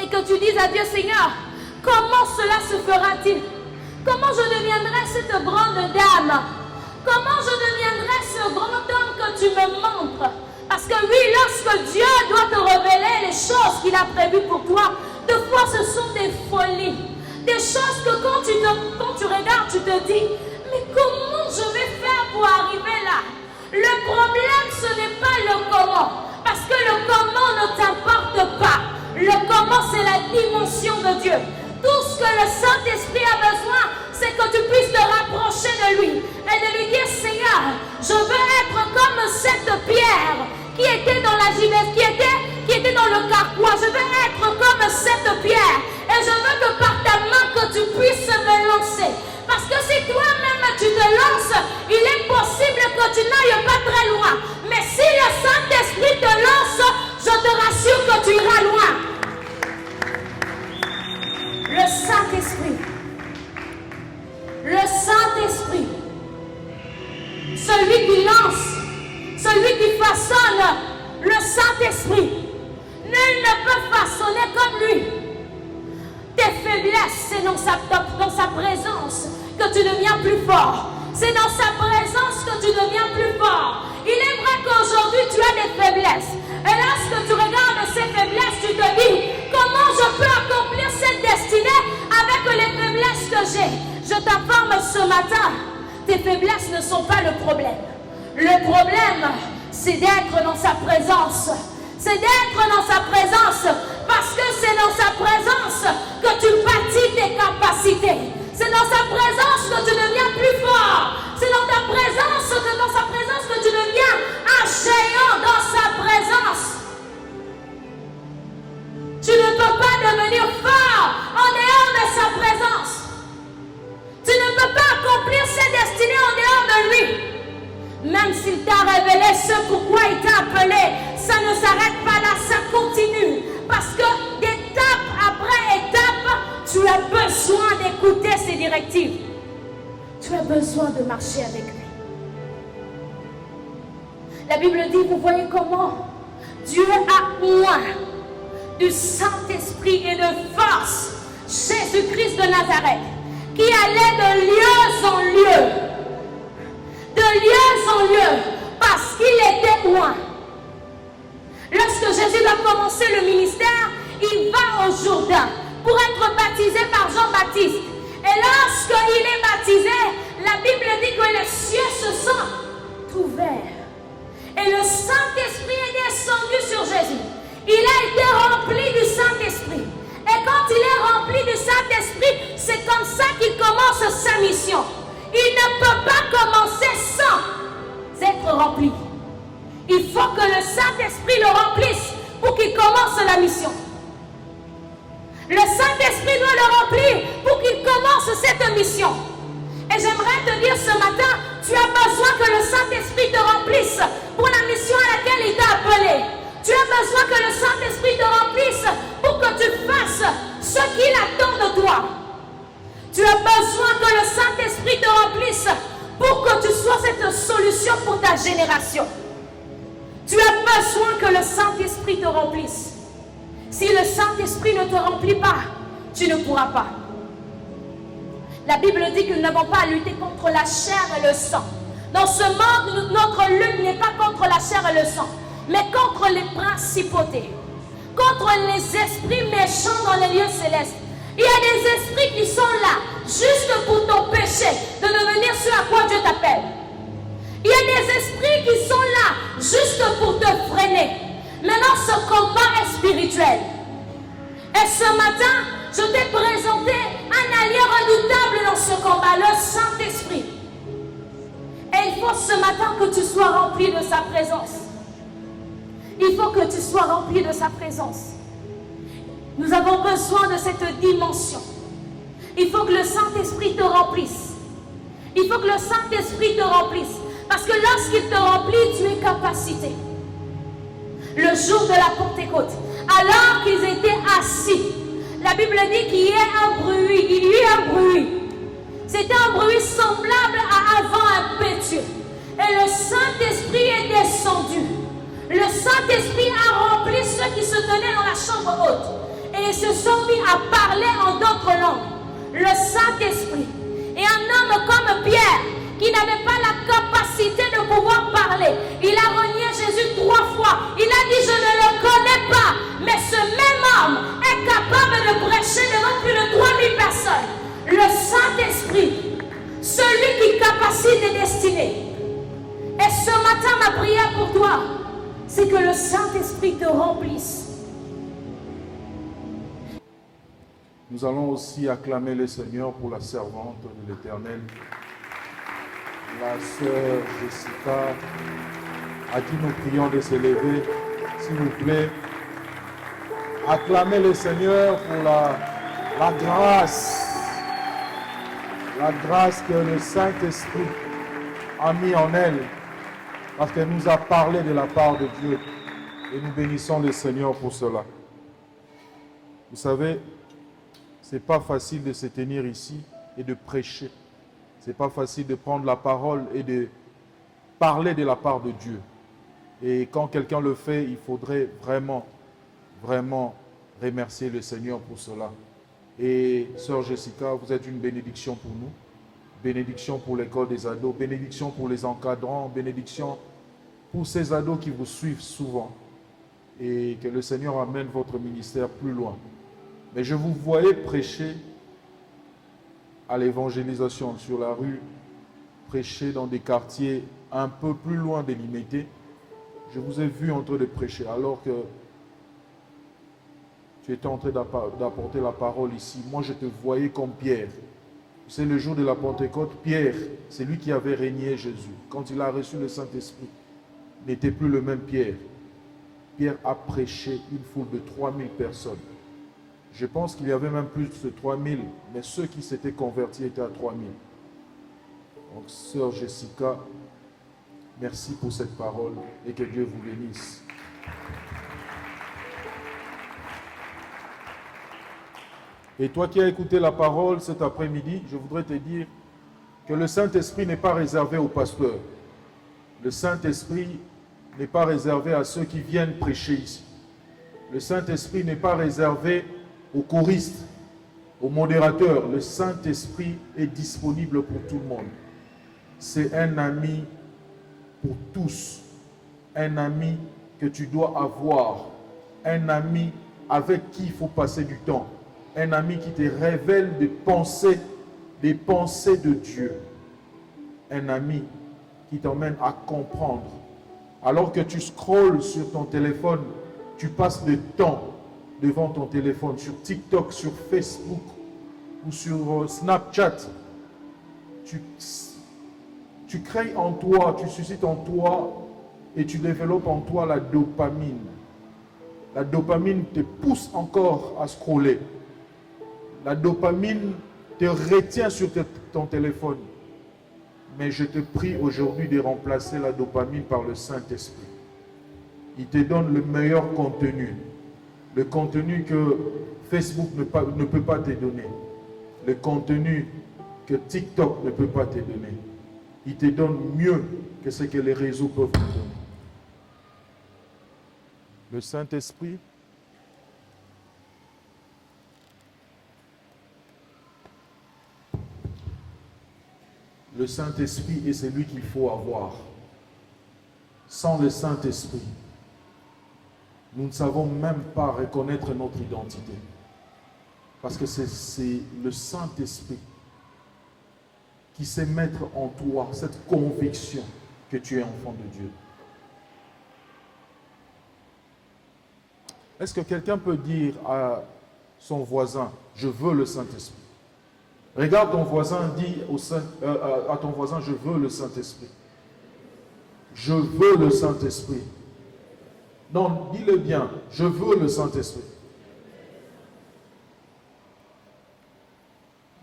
Speaker 1: et que tu dises à Dieu, Seigneur, comment cela se fera-t-il? Comment je deviendrai cette grande dame? Comment je deviendrai ce grand homme que tu me montres? Parce que oui, lorsque Dieu doit te révéler les choses qu'il a prévues pour toi, des fois ce sont des folies. Des choses que quand tu regardes, tu te dis, mais comment je vais faire pour arriver là? Le problème, ce n'est pas le comment. Parce que le comment ne t'importe pas. Le comment, c'est la dimension de Dieu. Tout ce que le Saint-Esprit a besoin, c'est que tu puisses te rapprocher de lui. Et de lui dire, Seigneur, je veux être comme cette pierre qui était dans la givette, qui était dans le carquois. Je veux être comme cette pierre. Et je veux que par ta main, que tu puisses me lancer. Parce que si toi-même tu te lances, il est possible que tu n'ailles pas très loin. Mais si le Saint-Esprit te lance, je te rassure que tu iras loin. Le Saint-Esprit. Le Saint-Esprit. Celui qui lance, celui qui façonne, le Saint-Esprit. Nul ne peut façonner comme lui. Tes faiblesses, c'est dans sa présence que tu deviens plus fort. C'est dans sa présence que tu deviens plus fort. Il est vrai qu'aujourd'hui tu as des faiblesses. Et lorsque tu regardes ces faiblesses, tu te dis, comment je peux accomplir cette destinée avec les faiblesses que j'ai? Je t'informe ce matin, tes faiblesses ne sont pas le problème. Le problème, c'est d'être dans sa présence. C'est d'être dans sa présence, parce que c'est dans sa présence que tu bâtis tes capacités. C'est dans sa présence que tu deviens plus fort. C'est dans ta présence que tu deviens un géant dans sa présence. Tu ne peux pas devenir fort en dehors de sa présence. Tu ne peux pas accomplir ses destinées en dehors de lui. Même s'il t'a révélé ce pourquoi il t'a appelé, ça ne s'arrête pas là, ça continue. Parce que d'étape après étape, tu as besoin d'écouter ses directives. Tu as besoin de marcher avec lui. La Bible dit, vous voyez comment Dieu a oint du Saint-Esprit et de force Jésus-Christ de Nazareth, qui allait de lieu en lieu. De lieu en lieu, parce qu'il était oint. Lorsque Jésus va commencer le ministère, il va au Jourdain pour être baptisé par Jean-Baptiste. Et lorsqu'il est baptisé, la Bible dit que les cieux se sont ouverts. Et le Saint-Esprit est descendu sur Jésus. Il a été rempli du Saint-Esprit. Et quand il est rempli du Saint-Esprit, c'est comme ça qu'il commence sa mission. Il ne peut pas commencer sans être rempli. Il faut que le Saint-Esprit le remplisse pour qu'il commence la mission. Le Saint-Esprit doit le remplir pour qu'il commence cette mission. Et j'aimerais te dire ce matin, tu as besoin que le Saint-Esprit te remplisse pour la mission à laquelle il t'a appelé. Tu as besoin que le Saint-Esprit te remplisse pour que tu fasses ce qu'il attend de toi. Tu as besoin que le Saint-Esprit te remplisse pour que tu sois cette solution pour ta génération. Tu as besoin que le Saint-Esprit te remplisse. Si le Saint-Esprit ne te remplit pas, tu ne pourras pas. La Bible dit que nous n'avons pas à lutter contre la chair et le sang. Dans ce monde, notre lutte n'est pas contre la chair et le sang, mais contre les principautés, contre les esprits méchants dans les lieux célestes. Il y a des esprits qui sont là juste pour t'empêcher de devenir ce à quoi Dieu t'appelle. Il y a des esprits qui sont là juste pour te freiner. Maintenant, ce combat est spirituel. Et ce matin, je t'ai présenté un allié redoutable dans ce combat, le Saint-Esprit. Et il faut ce matin que tu sois rempli de sa présence. Il faut que tu sois rempli de sa présence. Nous avons besoin de cette dimension. Il faut que le Saint-Esprit te remplisse. Il faut que le Saint-Esprit te remplisse. Parce que lorsqu'il te remplit, tu es capacité. Le jour de la Pentecôte, alors qu'ils étaient assis, la Bible dit qu'il y a un bruit. Il y a un bruit. C'était un bruit semblable à un vent impétueux. Et le Saint-Esprit est descendu. Le Saint-Esprit a rempli ceux qui se tenaient dans la chambre haute. Et ils se sont mis à parler en d'autres langues. Le Saint-Esprit. Et un homme comme Pierre, qui n'avait pas la capacité de pouvoir parler, il a renié Jésus 3 fois. Il a dit, je ne le connais pas. Mais ce même homme est capable de prêcher devant plus de 3000 personnes. Le Saint-Esprit, celui qui capacite des destinées. Et ce matin, ma prière pour toi, c'est que le Saint-Esprit te remplisse.
Speaker 2: Nous allons aussi acclamer le Seigneur pour la servante de l'Éternel, la sœur Jessica, à qui nous prions de se lever, s'il vous plaît. Acclamez le Seigneur pour la grâce que le Saint-Esprit a mis en elle, parce qu'elle nous a parlé de la part de Dieu, et nous bénissons le Seigneur pour cela. Vous savez, ce n'est pas facile de se tenir ici et de prêcher. Ce n'est pas facile de prendre la parole et de parler de la part de Dieu. Et quand quelqu'un le fait, il faudrait vraiment, vraiment remercier le Seigneur pour cela. Et sœur Jessica, vous êtes une bénédiction pour nous. Bénédiction pour l'école des ados, bénédiction pour les encadrants, bénédiction pour ces ados qui vous suivent souvent. Et que le Seigneur amène votre ministère plus loin. Mais je vous voyais prêcher à l'évangélisation sur la rue, prêcher dans des quartiers un peu plus loin délimités. Je vous ai vu en train de prêcher alors que tu étais en train d'apporter la parole ici. Moi, je te voyais comme Pierre. C'est le jour de la Pentecôte. Pierre, c'est lui qui avait régné Jésus. Quand il a reçu le Saint-Esprit, il n'était plus le même Pierre. Pierre a prêché une foule de 3000 personnes. Je pense qu'il y avait même plus de 3000, mais ceux qui s'étaient convertis étaient à 3000. Donc, sœur Jessica, merci pour cette parole et que Dieu vous bénisse. Et toi qui as écouté la parole cet après-midi, je voudrais te dire que le Saint-Esprit n'est pas réservé aux pasteurs. Le Saint-Esprit n'est pas réservé à ceux qui viennent prêcher ici. Le Saint-Esprit n'est pas réservé aux choristes, aux modérateurs. Le Saint-Esprit est disponible pour tout le monde. C'est un ami pour tous. Un ami que tu dois avoir. Un ami avec qui il faut passer du temps. Un ami qui te révèle des pensées de Dieu. Un ami qui t'emmène à comprendre. Alors que tu scrolles sur ton téléphone, tu passes du temps devant ton téléphone, sur TikTok, sur Facebook ou sur Snapchat. Tu crées en toi, tu suscites en toi et tu développes en toi la dopamine. La dopamine te pousse encore à scroller. La dopamine te retient sur ton téléphone. Mais je te prie aujourd'hui de remplacer la dopamine par le Saint-Esprit. Il te donne le meilleur contenu. Le contenu que Facebook ne peut pas te donner. Le contenu que TikTok ne peut pas te donner. Il te donne mieux que ce que les réseaux peuvent te donner. Le Saint-Esprit, le Saint-Esprit est celui qu'il faut avoir. Sans le Saint-Esprit, nous ne savons même pas reconnaître notre identité. Parce que c'est le Saint-Esprit qui sait mettre en toi cette conviction que tu es enfant de Dieu. Est-ce que quelqu'un peut dire à son voisin, je veux le Saint-Esprit? Regarde ton voisin, dis à ton voisin, je veux le Saint-Esprit. Je veux le Saint-Esprit. Non, dis-le bien, je veux le Saint-Esprit.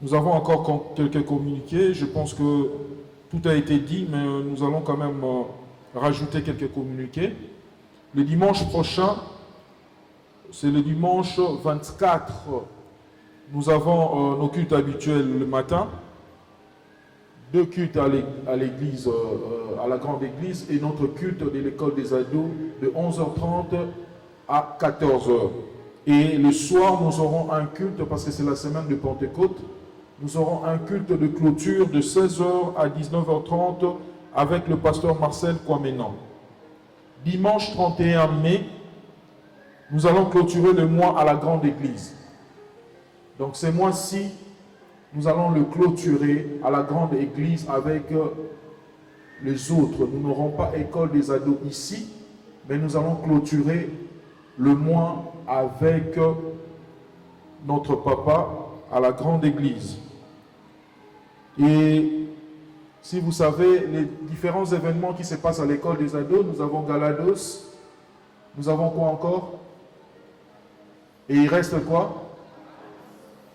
Speaker 2: Nous avons encore quelques communiqués. Je pense que tout a été dit, mais nous allons quand même rajouter quelques communiqués. Le dimanche prochain, c'est le dimanche 24. Nous avons nos cultes habituels le matin. 2 cultes à l'église, à la grande église, et notre culte de l'école des ados de 11h30 à 14h. Et le soir, nous aurons un culte, parce que c'est la semaine de Pentecôte, nous aurons un culte de clôture de 16h à 19h30 avec le pasteur Marcel Kwamenan. Dimanche 31 mai, nous allons clôturer le mois à la grande église. Donc ce mois-ci, nous allons le clôturer à la grande église avec les autres. Nous n'aurons pas école des ados ici, mais nous allons clôturer le mois avec notre papa à la grande église. Et si vous savez, les différents événements qui se passent à l'école des ados, nous avons Galados, nous avons quoi encore? Et il reste quoi?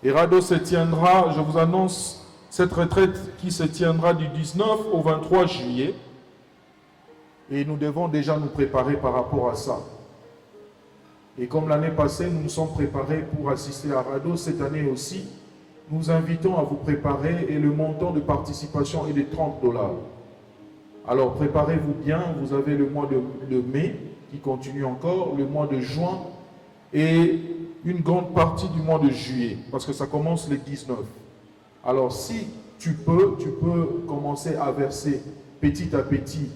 Speaker 2: Et Rados se tiendra, je vous annonce, cette retraite qui se tiendra du 19 au 23 juillet. Et nous devons déjà nous préparer par rapport à ça. Et comme l'année passée, nous nous sommes préparés pour assister à Rados, cette année aussi, nous invitons à vous préparer et le montant de participation est de $30. Alors préparez-vous bien, vous avez le mois de mai qui continue encore, le mois de juin et une grande partie du mois de juillet, parce que ça commence le 19. Alors si tu peux commencer à verser petit à petit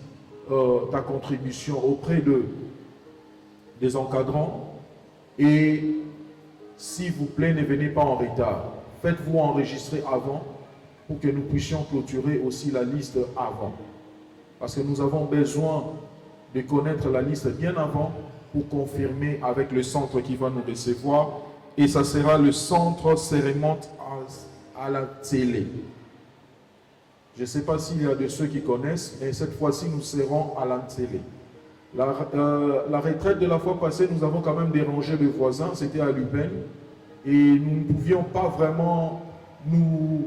Speaker 2: ta contribution auprès des encadrants. Et s'il vous plaît, ne venez pas en retard. Faites-vous enregistrer avant pour que nous puissions clôturer aussi la liste avant. Parce que nous avons besoin de connaître la liste bien avant pour confirmer avec le centre qui va nous recevoir. Et ça sera le centre Cérémonte à la télé. Je ne sais pas s'il y a de ceux qui connaissent, mais cette fois-ci, nous serons à la télé. La retraite de la fois passée, nous avons quand même dérangé le voisin, c'était à Lubin. Et nous ne pouvions pas vraiment nous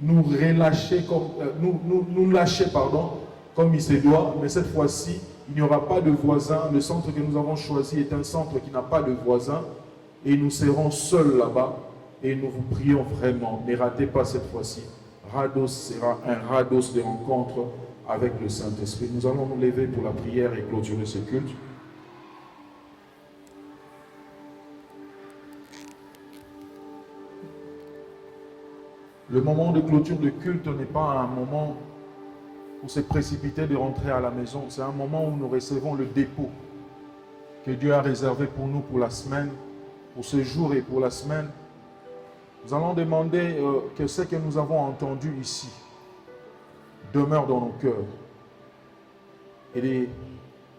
Speaker 2: relâcher, nous lâcher, comme il se doit. Mais cette fois-ci, il n'y aura pas de voisin. Le centre que nous avons choisi est un centre qui n'a pas de voisin. Et nous serons seuls là-bas. Et nous vous prions vraiment, ne ratez pas cette fois-ci. Rados sera un rados de rencontre avec le Saint-Esprit. Nous allons nous lever pour la prière et clôturer ce culte. Le moment de clôture de culte n'est pas un moment où c'est précipité de rentrer à la maison. C'est un moment où nous recevons le dépôt que Dieu a réservé pour nous pour la semaine, pour ce jour et pour la semaine. Nous allons demander que ce que nous avons entendu ici demeure dans nos cœurs et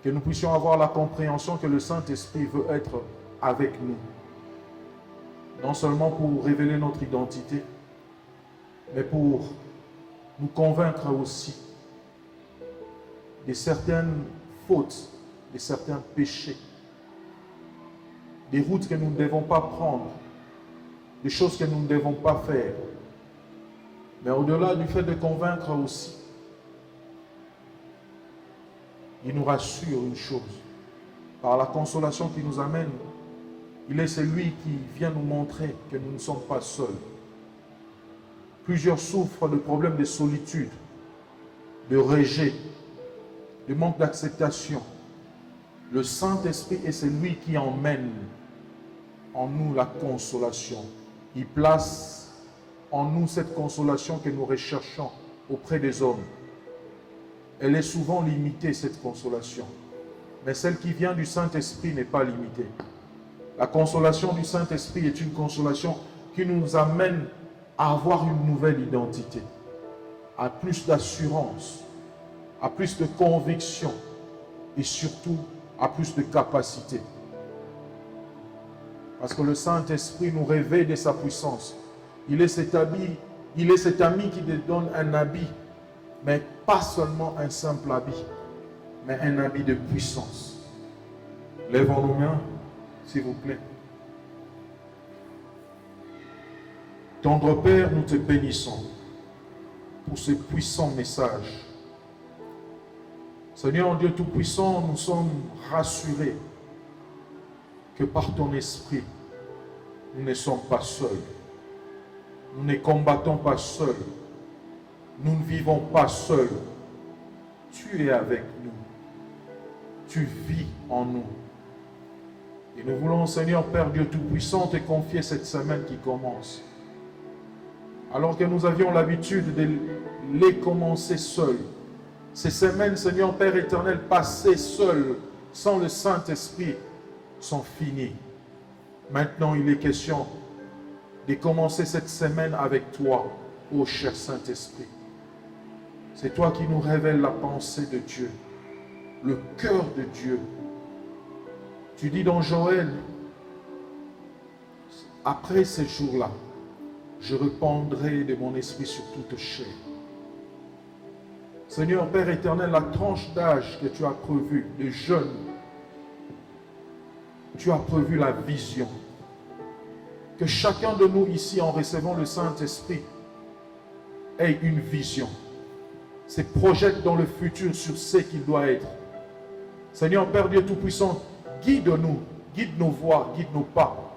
Speaker 2: que nous puissions avoir la compréhension que le Saint-Esprit veut être avec nous. Non seulement pour révéler notre identité, mais pour nous convaincre aussi de certaines fautes, de certains péchés, des routes que nous ne devons pas prendre, des choses que nous ne devons pas faire. Mais au-delà du fait de convaincre aussi, il nous rassure une chose. Par la consolation qu'il nous amène, il est celui qui vient nous montrer que nous ne sommes pas seuls. Plusieurs souffrent de problèmes de solitude, de rejet, de manque d'acceptation. Le Saint-Esprit est celui qui emmène en nous la consolation. Il place en nous cette consolation que nous recherchons auprès des hommes. Elle est souvent limitée, cette consolation. Mais celle qui vient du Saint-Esprit n'est pas limitée. La consolation du Saint-Esprit est une consolation qui nous amène à avoir une nouvelle identité, à plus d'assurance, à plus de conviction et surtout à plus de capacité. Parce que le Saint-Esprit nous réveille de sa puissance. Il est cet ami qui te donne un habit, mais pas seulement un simple habit, mais un habit de puissance. Lèvons nos mains, s'il vous plaît. Tendre Père, nous te bénissons pour ce puissant message. Seigneur Dieu Tout-Puissant, nous sommes rassurés que par ton esprit, nous ne sommes pas seuls. Nous ne combattons pas seuls. Nous ne vivons pas seuls. Tu es avec nous. Tu vis en nous. Et nous voulons, Seigneur Père Dieu Tout-Puissant, te confier cette semaine qui commence. Alors que nous avions l'habitude de les commencer seuls. Ces semaines, Seigneur Père éternel, passées seules, sans le Saint-Esprit, sont finies. Maintenant, il est question de commencer cette semaine avec toi, ô cher Saint-Esprit. C'est toi qui nous révèles la pensée de Dieu, le cœur de Dieu. Tu dis dans Joël, après ces jours-là, je répandrai de mon esprit sur toute chair. Seigneur Père éternel, la tranche d'âge que tu as prévue, de jeunes, tu as prévu la vision. Que chacun de nous ici, en recevant le Saint-Esprit, ait une vision. Se projette dans le futur sur ce qu'il doit être. Seigneur Père Dieu Tout-Puissant, guide-nous, guide nos voies, guide nos pas,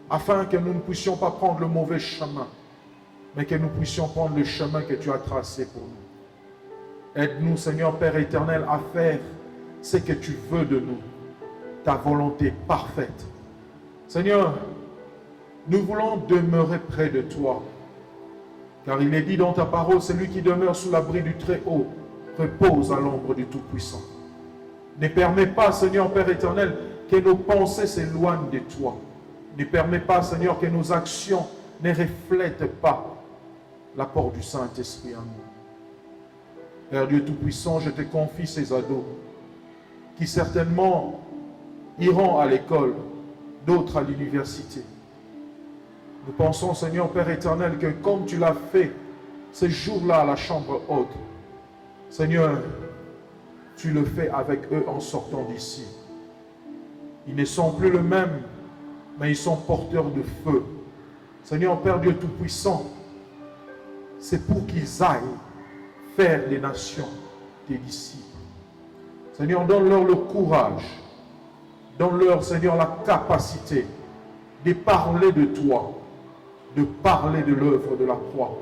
Speaker 2: afin que nous ne puissions pas prendre le mauvais chemin, mais que nous puissions prendre le chemin que tu as tracé pour nous. Aide-nous, Seigneur Père éternel, à faire ce que tu veux de nous, ta volonté parfaite. Seigneur, nous voulons demeurer près de toi, car il est dit dans ta parole, celui qui demeure sous l'abri du Très-Haut repose à l'ombre du Tout-Puissant. Ne permets pas, Seigneur Père éternel, que nos pensées s'éloignent de toi. Ne permets pas, Seigneur, que nos actions ne reflètent pas l'apport du Saint-Esprit en nous. Père Dieu Tout-Puissant, je te confie ces ados qui certainement iront à l'école, d'autres à l'université. Nous pensons, Seigneur Père éternel, que comme tu l'as fait ces jours-là à la chambre haute, Seigneur, tu le fais avec eux en sortant d'ici. Ils ne sont plus les mêmes, mais ils sont porteurs de feu. Seigneur Père Dieu Tout-Puissant, c'est pour qu'ils aillent faire des nations tes disciples. Seigneur, donne-leur le courage, donne-leur, Seigneur, la capacité de parler de toi, de parler de l'œuvre de la croix,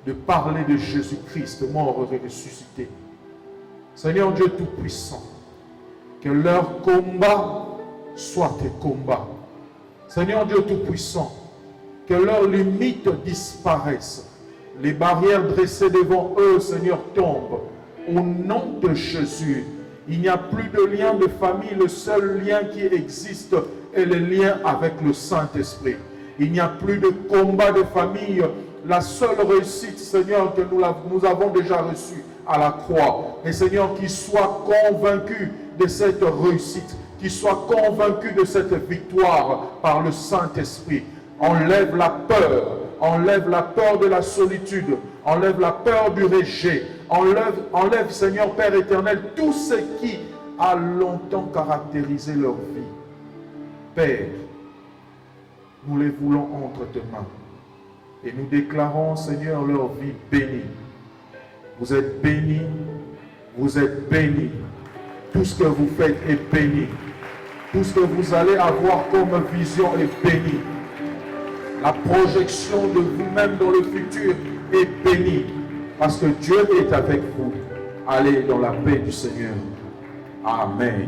Speaker 2: de parler de Jésus-Christ, mort et ressuscité. Seigneur Dieu Tout-Puissant, que leur combat soit tes combats. Seigneur Dieu Tout-Puissant, que leurs limites disparaissent. Les barrières dressées devant eux, Seigneur, tombent. Au nom de Jésus, il n'y a plus de lien de famille. Le seul lien qui existe est le lien avec le Saint-Esprit. Il n'y a plus de combat de famille. La seule réussite, Seigneur, que nous avons déjà reçue à la croix. Et Seigneur, qu'ils soient convaincus de cette réussite, qu'ils soient convaincus de cette victoire par le Saint-Esprit. Enlève la peur de la solitude, enlève la peur du rejet, enlève, Seigneur Père éternel, tout ce qui a longtemps caractérisé leur vie. Père, nous les voulons entre tes mains et nous déclarons, Seigneur, leur vie bénie. Vous êtes bénis, vous êtes bénis. Tout ce que vous faites est béni. Tout ce que vous allez avoir comme vision est béni. La projection de vous-même dans le futur est bénie. Parce que Dieu est avec vous. Allez dans la paix du Seigneur. Amen.